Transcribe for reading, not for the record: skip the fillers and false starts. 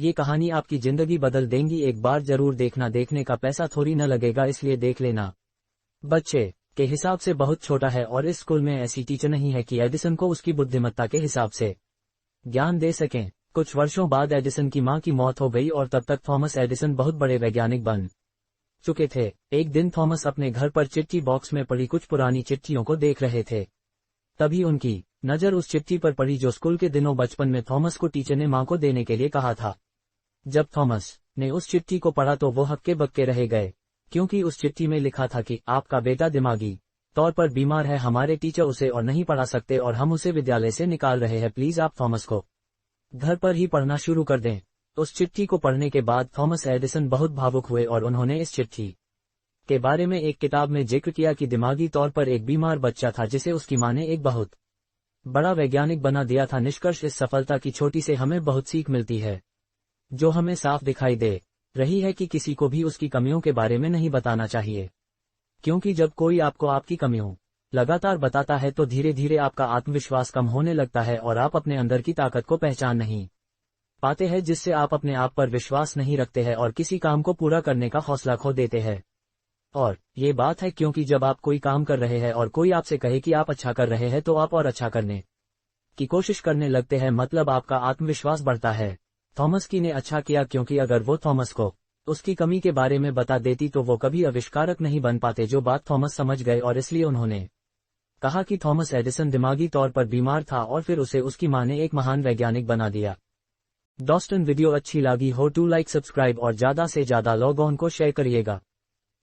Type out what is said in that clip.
ये कहानी आपकी जिंदगी बदल देंगी। एक बार जरूर देखना, देखने का पैसा थोड़ी न लगेगा, इसलिए देख लेना। बच्चे के हिसाब से बहुत छोटा है और इस स्कूल में ऐसी टीचर नहीं है कि एडिसन को उसकी बुद्धिमत्ता के हिसाब से ज्ञान दे सकें। कुछ वर्षों बाद एडिसन की मां की मौत हो गई और तब तक थॉमस एडिसन बहुत बड़े वैज्ञानिक बन चुके थे। एक दिन थॉमस अपने घर पर चिट्ठी बॉक्स में पड़ी कुछ पुरानी चिट्ठियों को देख रहे थे। तभी उनकी नजर उस चिट्ठी पर पड़ी जो स्कूल के दिनों बचपन में थॉमस को टीचर ने मां को देने के लिए कहा था। जब थॉमस ने उस चिट्ठी को पढ़ा तो वो हक्के बक्के रह गए, क्योंकि उस चिट्ठी में लिखा था कि आपका बेटा दिमागी तौर पर बीमार है, हमारे टीचर उसे और नहीं पढ़ा सकते और हम उसे विद्यालय से निकाल रहे हैं, प्लीज आप थॉमस को घर पर ही पढ़ना शुरू कर दें। उस चिट्ठी को पढ़ने के बाद थॉमस एडिसन बहुत भावुक हुए और उन्होंने इस चिट्ठी के बारे में एक किताब में जिक्र किया कि दिमागी तौर पर एक बीमार बच्चा था जिसे उसकी मां ने एक बहुत बड़ा वैज्ञानिक बना दिया था। निष्कर्ष, इस सफलता की छोटी से हमें बहुत सीख मिलती है, जो हमें साफ दिखाई दे रही है कि किसी को भी उसकी कमियों के बारे में नहीं बताना चाहिए, क्योंकि जब कोई आपको आपकी कमियों लगातार बताता है तो धीरे धीरे आपका आत्मविश्वास कम होने लगता है और आप अपने अंदर की ताकत को पहचान नहीं पाते हैं, जिससे आप अपने आप पर विश्वास नहीं रखते हैं और किसी काम को पूरा करने का हौसला खो देते हैं। और ये बात है क्योंकि जब आप कोई काम कर रहे हैं और कोई आपसे कहे कि आप अच्छा कर रहे हैं तो आप और अच्छा करने की कोशिश करने लगते हैं, मतलब आपका आत्मविश्वास बढ़ता है। थॉमस की ने अच्छा किया, क्योंकि अगर वो थॉमस को उसकी कमी के बारे में बता देती तो वो कभी आविष्कारक नहीं बन पाते, जो बात थॉमस समझ गए और इसलिए उन्होंने कहा कि थॉमस एडिसन दिमागी तौर पर बीमार था और फिर उसे उसकी मां ने एक महान वैज्ञानिक बना दिया। दोस्तों, वीडियो अच्छी लगी हो तो लाइक, सब्सक्राइब और ज्यादा से ज्यादा लोगों को शेयर करिएगा।